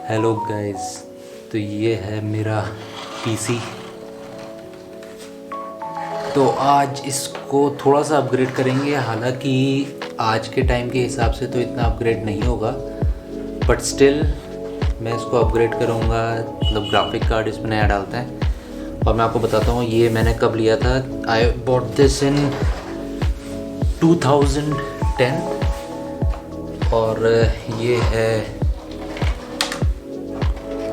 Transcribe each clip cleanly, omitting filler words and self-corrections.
Hello guys, तो ये है मेरा पीसी। तो आज इसको थोड़ा सा अपग्रेड करेंगे। हालांकि आज के टाइम के हिसाब से तो इतना अपग्रेड नहीं होगा, बट स्टिल मैं इसको अपग्रेड करूँगा। मतलब ग्राफिक कार्ड इसमें नया डालते हैं। और मैं आपको बताता हूँ ये मैंने कब लिया था। आई बॉट दिस इन 2010 और ये है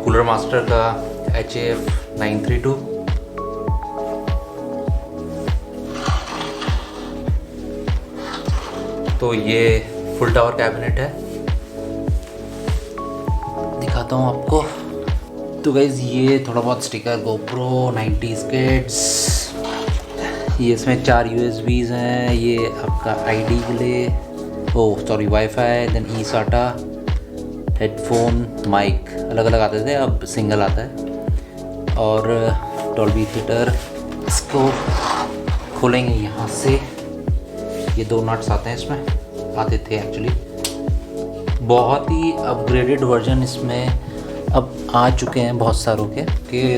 कूलर मास्टर का HAF932। तो ये फुल टावर कैबिनेट है, दिखाता हूँ आपको। तो गाइज ये थोड़ा बहुत स्टिकर GoPro 90s किड्स, ये इसमें 4 USBs हैं। ये आपका ID के लिए, wifi, then eSATA, headphone, mic अलग अलग आते थे, अब सिंगल आता है। और डॉल्बी थिएटर। इसको खोलेंगे यहाँ से। ये 2 नट्स आते हैं, इसमें आते थे एक्चुअली। बहुत ही अपग्रेडेड वर्जन इसमें अब आ चुके हैं बहुत सारों के।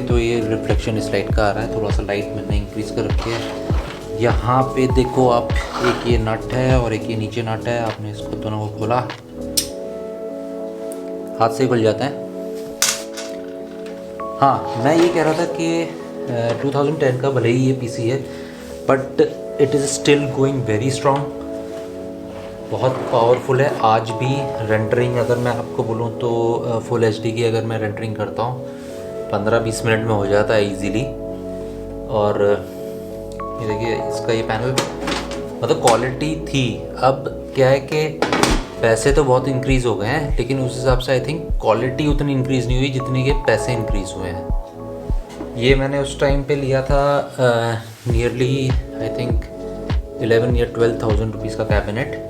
तो ये रिफ्लेक्शन इस लाइट का आ रहा है, थोड़ा सा लाइट मैंने इंक्रीज़ कर रखी है। यहाँ पे देखो आप, एक ये नट है और एक ये नीचे नट है। आपने इसको दोनों को खोला, हाथ से खुल जाता है। हाँ, मैं ये कह रहा था कि 2010 का भले ही ये पीसी है, but it is still going very strong. बहुत पावरफुल है आज भी। रेंडरिंग अगर मैं आपको बोलूँ तो फुल HD की अगर मैं रेंडरिंग करता हूँ 15-20 मिनट में हो जाता है ईजीली। और ये देखिए इसका ये पैनल, मतलब क्वालिटी थी। अब क्या है कि पैसे तो बहुत इंक्रीज़ हो गए हैं, लेकिन उस हिसाब से आई थिंक क्वालिटी उतनी इंक्रीज़ नहीं हुई जितनी के पैसे इंक्रीज़ हुए हैं। ये मैंने उस टाइम पे लिया था नियरली आई थिंक 11 या 12,000 रुपीज़ का कैबिनेट।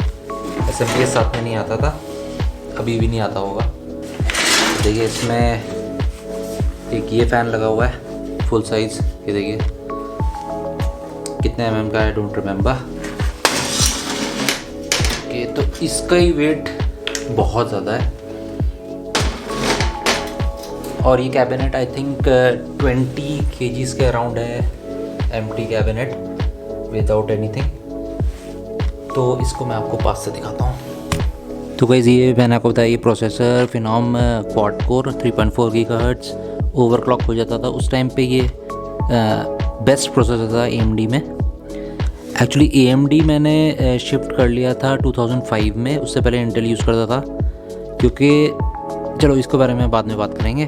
SMPS के साथ में नहीं आता था, अभी भी नहीं आता होगा। देखिए इसमें एक ये फ़ैन लगा हुआ है फुल साइज़। ये देखिए कितने mm का है, डोंट रिमेंबर। तो इसका ही वेट बहुत ज़्यादा है। और ये कैबिनेट आई थिंक 20 kgs के अराउंड है, एम्प्टी कैबिनेट विदाउट एनीथिंग। तो इसको मैं आपको पास से दिखाता हूँ। तो गाइस ये मैंने आपको बताया, ये processor Phenom quad core 3.4 GHz overclock हो जाता था उस टाइम पे। ये बेस्ट प्रोसेसर था AMD में। एक्चुअली AMD मैंने शिफ्ट कर लिया था 2005 में, उससे पहले इंटेल यूज़ करता था। क्योंकि चलो इसके बारे में बाद में बात करेंगे।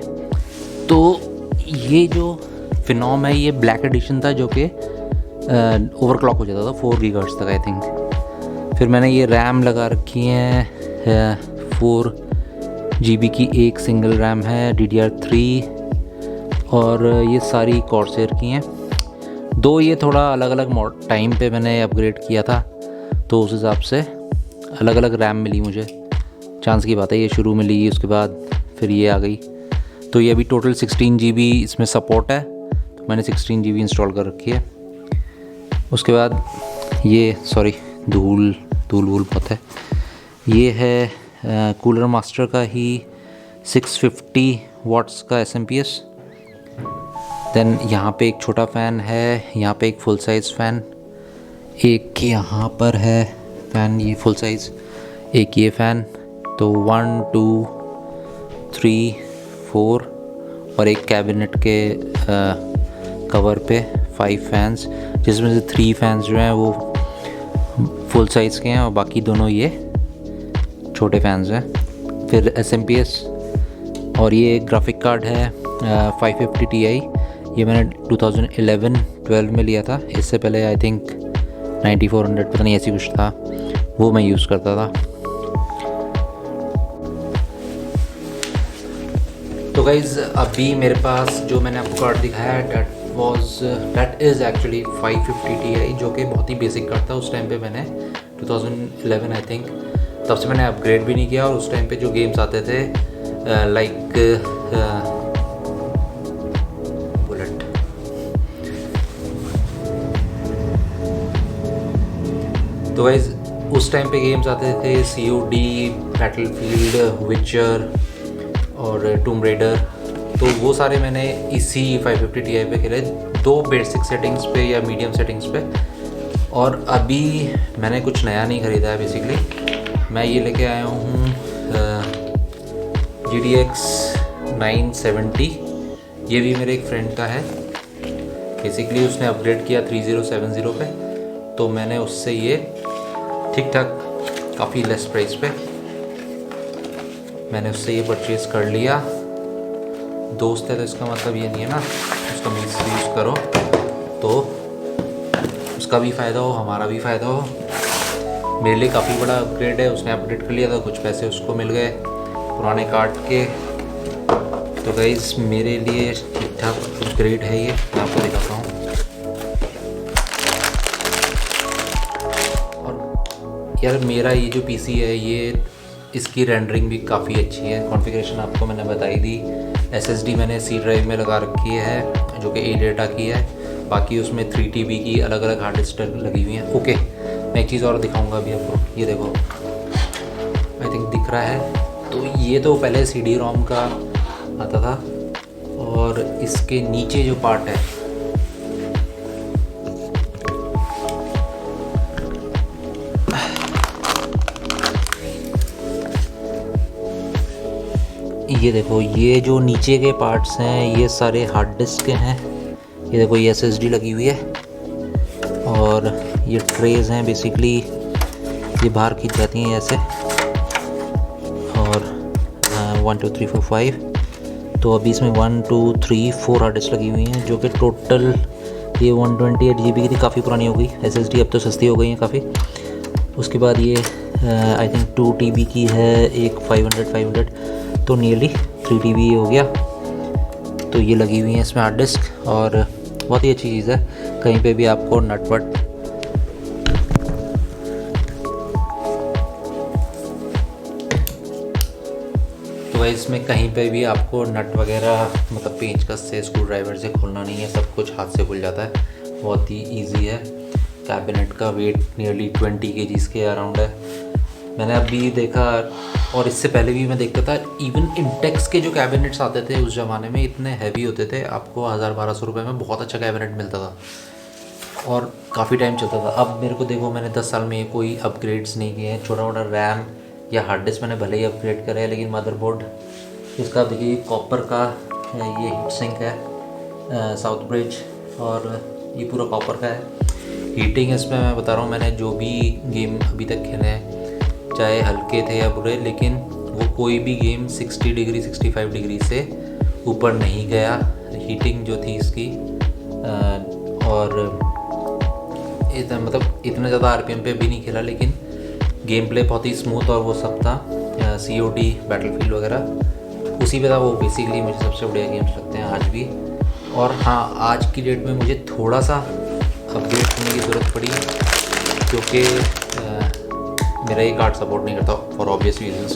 तो ये जो फिनोम है ये ब्लैक एडिशन था, जो कि ओवरक्लॉक हो जाता था 4 GHz तक आई थिंक। फिर मैंने ये रैम लगा रखी है 4 GB की एक सिंगल रैम है, DDR3। और ये सारी कॉर्सेर की हैं। 2 ये थोड़ा अलग अलग टाइम पे मैंने अपग्रेड किया था, तो उस हिसाब से अलग अलग रैम मिली मुझे। चांस की बात है, ये शुरू में ली, उसके बाद फिर ये आ गई। तो ये अभी टोटल 16 GB इसमें सपोर्ट है, तो मैंने 16 GB इंस्टॉल कर रखी है। उसके बाद ये धूल बहुत है। ये है कूलर मास्टर का ही 650 वाट्स का SMPS। देन यहाँ पे एक छोटा फ़ैन है, यहाँ पे एक फुल साइज़ फ़ैन, एक यहाँ पर है फ़ैन ये फुल साइज़, एक ये फ़ैन। तो 1 2 3 4 और एक कैबिनेट के कवर पे 5 फैंस, जिसमें से 3 फैंस जो हैं वो फुल साइज़ के हैं और बाकी दोनों ये छोटे फैंस हैं। फिर SMPS और ये ग्राफिक कार्ड है 550 Ti। ये मैंने 2011-12 में लिया था। इससे पहले आई थिंक 9400 पता नहीं ऐसी कुछ था, वो मैं यूज़ करता था। तो गाइज़ अभी मेरे पास जो मैंने आपको कार्ड दिखाया है दैट इज़ एक्चुअली 550 Ti, जो कि बहुत ही बेसिक कार्ड था। उस टाइम पे मैंने 2011 आई थिंक, तब से मैंने अपग्रेड भी नहीं किया। और उस टाइम पे जो गेम्स आते थे लाइक बुलेट, तो गाइज़ उस टाइम पे गेम्स आते थे COD, बैटलफील्ड, विचर और टूम रेडर, तो वो सारे मैंने इसी 550 Ti पे खेले, 2 बेसिक सेटिंग्स पे या मीडियम सेटिंग्स पे। और अभी मैंने कुछ नया नहीं ख़रीदा है। बेसिकली मैं ये लेके आया हूँ GTX 970। ये भी मेरे एक फ्रेंड का है। बेसिकली उसने अपग्रेड किया 3070 पे, तो मैंने उससे ये ठीक ठाक काफ़ी लेस प्राइस पे मैंने उससे ये परचेज़ कर लिया। दोस्त है तो इसका मतलब ये नहीं है ना उसका मिस यूज़ करो तो उसका भी फ़ायदा हो, हमारा भी फ़ायदा हो। मेरे लिए काफ़ी बड़ा अपग्रेड है। उसने अपग्रेड कर लिया था, कुछ पैसे उसको मिल गए पुराने कार्ड के। तो गाइस मेरे लिए ठीक ठाक अपग्रेड है ये, मैं आपको दिखाता हूँ। और यार मेरा ये जो पीसी है ये इसकी रेंडरिंग भी काफ़ी अच्छी है। कॉन्फ़िगरेशन आपको मैंने बताई दी। SSD मैंने C ड्राइव में लगा रखी है जो कि A-Data की है। बाकी उसमें 3 TB की अलग अलग हार्ड डिस्क लगी हुई हैं। ओके, मैं एक चीज़ और दिखाऊंगा अभी आपको। ये देखो, आई थिंक दिख रहा है। तो ये तो पहले CD-ROM का आता था और इसके नीचे जो पार्ट है ये देखो, ये जो नीचे के पार्ट्स हैं ये सारे हार्ड डिस्क के हैं। ये देखो ये SSD लगी हुई है और ये ट्रेज हैं। बेसिकली ये बाहर खींच जाती हैं ऐसे। और 1 2 3 4 5, तो अभी इसमें 1 2 3 4 हार्ड डिस्क लगी हुई हैं जो कि टोटल ये 128 GB की थी। काफ़ी पुरानी हो गई SSD, अब तो सस्ती हो गई हैं काफ़ी। उसके बाद ये आई थिंक 2 TB की है, एक 500, तो नियरली 3 TB हो गया। तो ये लगी हुई है इसमें हार्ड डिस्क और बहुत ही अच्छी चीज़ है। कहीं पे भी आपको नटवट तो भाई इसमें कहीं पे भी आपको नट वगैरह मतलब पेंचकस से स्क्रू ड्राइवर से खोलना नहीं है, सब कुछ हाथ से खुल जाता है। बहुत ही ईजी है। कैबिनेट का वेट नियरली 20 kgs के अराउंड है। मैंने अभी देखा और इससे पहले भी मैं देखता था, इवन इंटेक्स के जो कैबिनेट्स आते थे उस ज़माने में इतने हैवी होते थे, आपको 1000-1200 रुपये में बहुत अच्छा कैबिनेट मिलता था और काफ़ी टाइम चलता था। अब मेरे को देखो, मैंने 10 साल में कोई अपग्रेड्स नहीं किए हैं। छोटा मोटा रैम या हार्ड डिस्क मैंने भले ही अपग्रेड करा है, लेकिन मदरबोर्ड इसका देखिए कॉपर का है, ये हीट सिंक है साउथ ब्रिज और ये पूरा कॉपर का है। हीटिंग इसमें मैं बता रहा हूँ, मैंने जो भी गेम अभी तक खेले हैं चाहे हल्के थे या बुरे, लेकिन वो कोई भी गेम 60 डिग्री 65 डिग्री से ऊपर नहीं गया। हीटिंग जो थी इसकी और इतना मतलब इतना ज़्यादा RPM पे भी नहीं खेला, लेकिन गेम प्ले बहुत ही स्मूथ और वो सब था। COD बैटलफील्ड वगैरह उसी पे था। वो बेसिकली मुझे सबसे बढ़िया गेम्स लगते हैं आज भी। और हाँ, आज की डेट में मुझे थोड़ा सा अपडेट करने की ज़रूरत पड़ी क्योंकि मेरा ये कार्ड सपोर्ट नहीं करता फॉर ऑब्वियस रीजंस।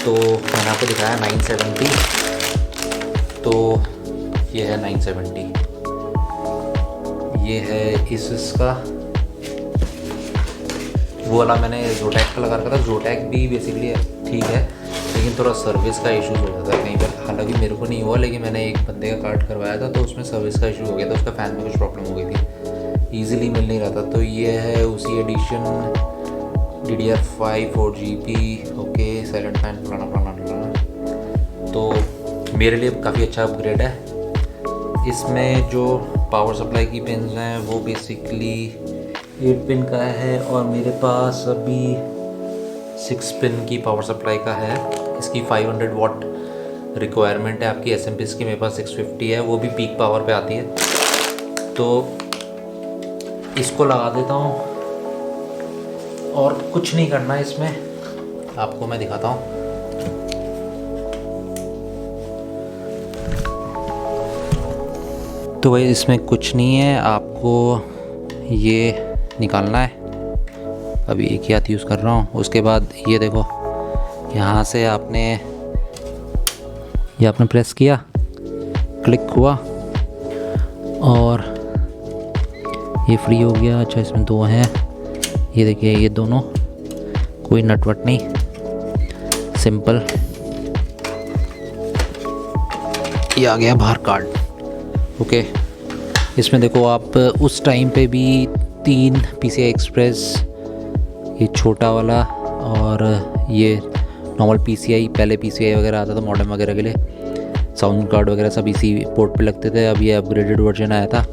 तो मैंने आपको दिखाया 970, तो ये है 970, ये है Asus का। वो वाला मैंने Zotac का लगा रखा था। Zotac भी बेसिकली ठीक है, लेकिन थोड़ा सर्विस का इशू हो जाता है कहीं पर। हालांकि मेरे को नहीं हुआ, लेकिन मैंने एक बंदे का कार्ड करवाया था तो उसमें सर्विस का इशू हो गया था, उसका फ़ैन में कुछ प्रॉब्लम हो गई थी, ईज़िली मिल नहीं रहा था। तो ये है उसी addition DDR5 4GB। Okay, silent fan फलाना। तो मेरे लिए काफ़ी अच्छा अपग्रेड है। इसमें जो पावर सप्लाई की पिन्स हैं वो बेसिकली 8 पिन का है और मेरे पास अभी 6 पिन की पावर सप्लाई का है। इसकी 500 वाट रिक्वायरमेंट है। आपकी SMPS की मेरे पास 650 है, वो भी पीक पावर पे आती है। तो इसको लगा देता हूँ और कुछ नहीं करना है इसमें, आपको मैं दिखाता हूँ। तो भाई इसमें कुछ नहीं है, आपको ये निकालना है। अभी एक ही हाथ यूज़ कर रहा हूँ। उसके बाद ये देखो, यहाँ से आपने प्रेस किया, क्लिक हुआ और ये फ्री हो गया। अच्छा, इसमें 2 हैं, ये देखिए ये दोनों, कोई नटवट नहीं, सिंपल। ये आ गया बाहर कार्ड। ओके, इसमें देखो आप उस टाइम पे भी 3 PCI एक्सप्रेस, ये छोटा वाला और ये नॉर्मल PCI, पहले PCI वगैरह आता था मॉडेम वगैरह के लिए, साउंड कार्ड वगैरह सब इसी पोर्ट पे लगते थे। अब ये अपग्रेडेड वर्जन आया था,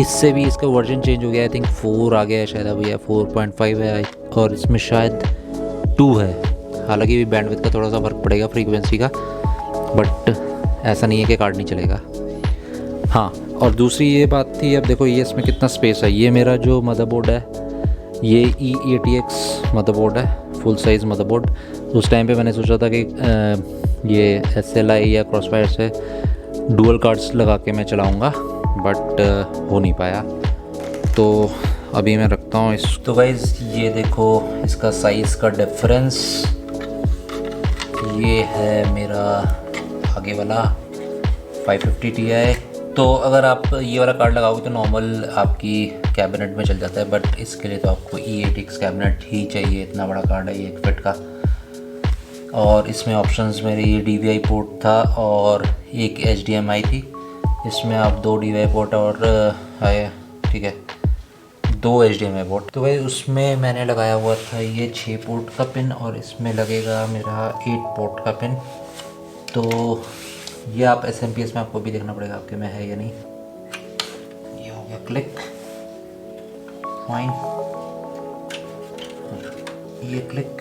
इससे भी इसका वर्जन चेंज हो गया, आई थिंक 4 आ गया है शायद, अब ये 4.5 है और इसमें शायद 2 है। हालांकि भी बैंडविड्थ का थोड़ा सा फ़र्क पड़ेगा फ्रीक्वेंसी का, बट ऐसा नहीं है कि कार्ड नहीं चलेगा। हाँ, और दूसरी ये बात थी, अब देखो ये इसमें कितना स्पेस है। ये मेरा जो मदरबोर्ड है ये E80X मदरबोर्ड है, फुल साइज़ मदरबोर्ड। उस टाइम पे मैंने सोचा था कि ये SLI या क्रॉसफायर से डुअल कार्ड्स लगा के मैं चलाऊँगा, बट हो नहीं पाया, तो अभी मैं रखता हूँ इस। तो गाइस ये देखो इसका साइज़ का डिफरेंस, ये है मेरा आगे वाला 550 Ti। तो अगर आप ये वाला कार्ड लगाओगे तो नॉर्मल आपकी कैबिनेट में चल जाता है, बट इसके लिए तो आपको E80X कैबिनेट ही चाहिए, इतना बड़ा कार्ड है ये 1 फीट का। और इसमें ऑप्शंस मेरे ये DVI पोर्ट था और एक HDMI थी, इसमें आप 2 DVI पोर्ट और है, ठीक है, 2 HDMI पोर्ट। तो भाई उसमें मैंने लगाया हुआ था ये 6 पोर्ट का पिन और इसमें लगेगा मेरा 8 पोर्ट का पिन। तो ये आप SMPS में आपको भी देखना पड़ेगा आपके में है या नहीं। ये हो गया क्लिक, फाइन, ये क्लिक,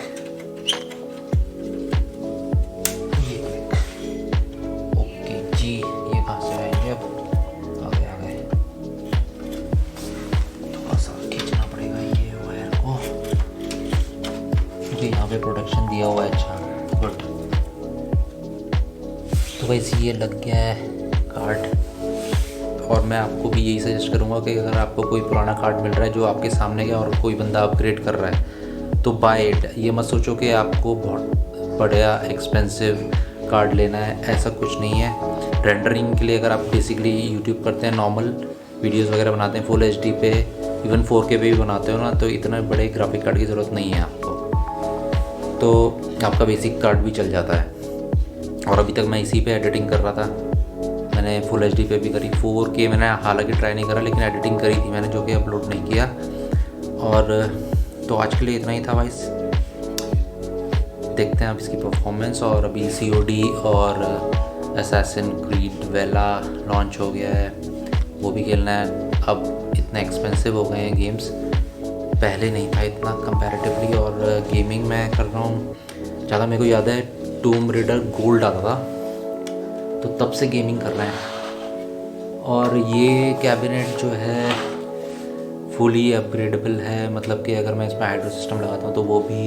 ये क्लिक, ओके जी। ये कहाँ से आएंगे अब, आ गए थोड़ा सा खींचना पड़ेगा ये वायर को, क्योंकि यहाँ पे प्रोटेक्शन दिया हुआ है। अच्छा, गुड। तो वैसे ये लग गया है कार्ड, और मैं आपको भी यही सजेस्ट करूँगा कि अगर आपको कोई पुराना कार्ड मिल रहा है जो आपके सामने गया और कोई बंदा अपग्रेड कर रहा है तो बाय इट। ये मत सोचो कि आपको बहुत बढ़िया एक्सपेंसिव कार्ड लेना है, ऐसा कुछ नहीं है। रेंडरिंग के लिए अगर आप बेसिकली यूट्यूब करते हैं, नॉर्मल वीडियोस वगैरह बनाते हैं फुल HD पे, इवन 4K पे भी बनाते हो ना, तो इतना बड़े ग्राफिक कार्ड की ज़रूरत नहीं है आपको, तो आपका बेसिक कार्ड भी चल जाता है। और अभी तक मैं इसी पे एडिटिंग कर रहा था, मैंने फुल HD पे भी करी, 4K मैंने हालांकि ट्राई नहीं करा, लेकिन एडिटिंग करी थी मैंने, जो कि अपलोड नहीं किया। और तो आज के लिए इतना ही था वाइस, देखते हैं अब इसकी परफॉर्मेंस। और अभी COD और Assassin's Creed Valhalla लॉन्च हो गया है, वो भी खेलना है। अब इतने एक्सपेंसिव हो गए हैं गेम्स, पहले नहीं था इतना कंपैरेटिवली। और गेमिंग मैं कर रहा हूँ ज़्यादा, मेरे को याद है टूम रेडर गोल्ड आता था, तो तब से गेमिंग कर रहे हैं। और ये कैबिनेट जो है फुली अपग्रेडेबल है, मतलब कि अगर मैं इसमें हाइड्रो सिस्टम लगाता हूँ तो वो भी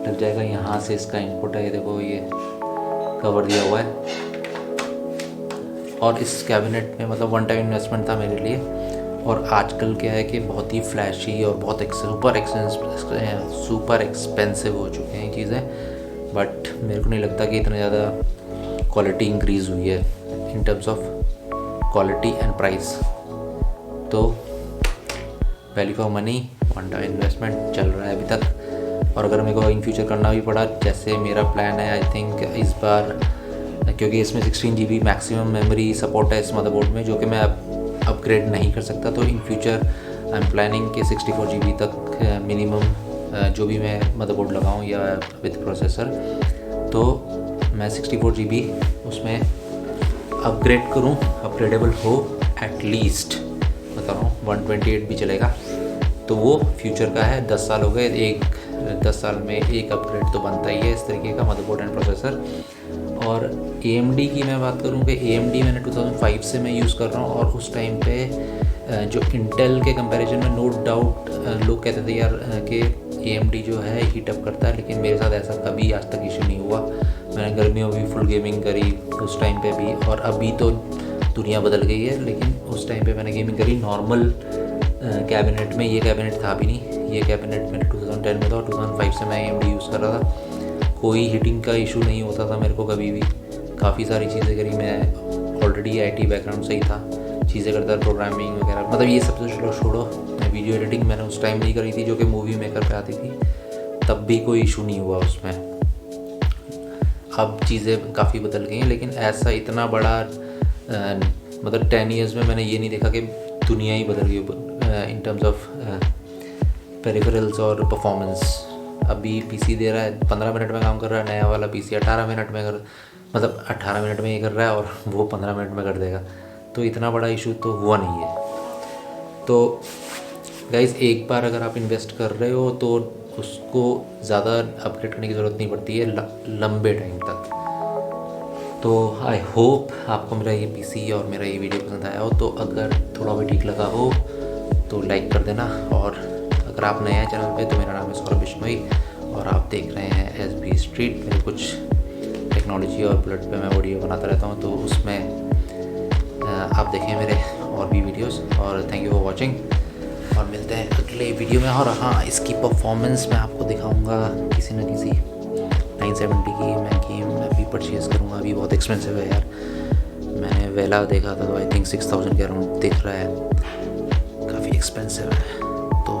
लग जाएगा। यहाँ से इसका इनपुट है, ये देखो ये कवर दिया हुआ है। और इस कैबिनेट में मतलब 1 टाइम इन्वेस्टमेंट था मेरे लिए, और आजकल क्या है कि बहुत ही फ्लैशी और बहुत सुपर एक्सपेंसिव हो चुके हैं चीज़ें, बट मेरे को नहीं लगता कि इतना ज़्यादा क्वालिटी इंक्रीज़ हुई है in terms of quality and price. तो value for money, 1 time investment चल रहा है अभी तक। और अगर मेरे को इन फ्यूचर करना भी पड़ा, जैसे मेरा प्लान है, आई थिंक इस बार, क्योंकि इसमें 16 GB मैक्सिमम मेमोरी सपोर्ट है इस मदरबोर्ड में, जो कि मैं अपग्रेड नहीं कर सकता, तो in future I am planning कि 64 GB तक मिनिमम जो भी मैं मदरबोर्ड लगाऊं या विद प्रोसेसर, तो मैं 64 GB उसमें अपग्रेड करूं, अपग्रेडेबल हो एटलीस्ट, बता रहा हूँ 128 भी चलेगा। तो वो फ्यूचर का है, 10 साल हो गए, 10 साल में एक अपग्रेड तो बनता ही है इस तरीके का मदरबोर्ड एंड प्रोसेसर। और AMD की मैं बात करूँ कि AMD मैंने 2005 से मैं यूज़ कर रहा हूँ, और उस टाइम पे जो इंटेल के कंपैरिजन में नो डाउट लोग कहते थे यार कि AMD जो है हीट अप करता है, लेकिन मेरे साथ ऐसा कभी आज तक इशू नहीं हुआ। मैंने गर्मियों में भी फुल गेमिंग करी उस टाइम पे भी, और अभी तो दुनिया बदल गई है, लेकिन उस टाइम पे मैंने गेमिंग करी नॉर्मल कैबिनेट में। ये कैबिनेट था भी नहीं, ये कैबिनेट मैंने 2010 में था, और 2005 से मैं AMD यूज़ कर रहा था। कोई हीटिंग का इशू नहीं होता था मेरे को कभी भी। काफ़ी सारी चीज़ें करी, मैं ऑलरेडी IT बैकग्राउंड से ही था, चीज़ें करता था, प्रोग्रामिंग वगैरह, मतलब ये सब तो छोड़ो। मैं वीडियो एडिटिंग मैंने उस टाइम नहीं करी थी, जो कि मूवी मेकर पे आती थी, तब भी कोई इशू नहीं हुआ उसमें। अब चीज़ें काफ़ी बदल गई हैं, लेकिन ऐसा इतना बड़ा मतलब 10 ईयर्स में मैंने ये नहीं देखा कि दुनिया ही बदल गई इन टर्म्स ऑफ पेरिफेरल्स और परफॉर्मेंस। अभी पीसी दे रहा है 15 मिनट में काम कर रहा है, नया वाला पीसी 18 मिनट में मतलब 18 मिनट में ये कर रहा है और वो 15 मिनट में कर देगा। तो इतना बड़ा इशू तो हुआ नहीं है। तो गाइज़ एक बार अगर आप इन्वेस्ट कर रहे हो तो उसको ज़्यादा अपग्रेड करने की ज़रूरत नहीं पड़ती है लंबे टाइम तक। तो आई होप आपको मेरा ये पीसी और मेरा ये वीडियो पसंद आया हो। तो अगर थोड़ा भी ठीक लगा हो तो लाइक कर देना, और अगर आप नए हैं चैनल पे तो मेरा नाम है सौरभ बिश्नोई और आप देख रहे हैं SB स्ट्रीट। मेरे कुछ टेक्नोलॉजी और बुलेट पे मैं वीडियो बनाता रहता हूँ, तो उसमें आप देखें मेरे और भी वीडियोस। और थैंक यू फॉर वॉचिंग, और मिलते हैं अगले वीडियो में। और हाँ, इसकी परफॉर्मेंस मैं आपको दिखाऊंगा किसी न किसी 970 की मैं भी परचेज़ करूँगा। अभी बहुत एक्सपेंसिव है यार, मैंने वेला देखा था तो आई थिंक 6000 के अराउंड दिख रहा है, काफ़ी एक्सपेंसिव है। तो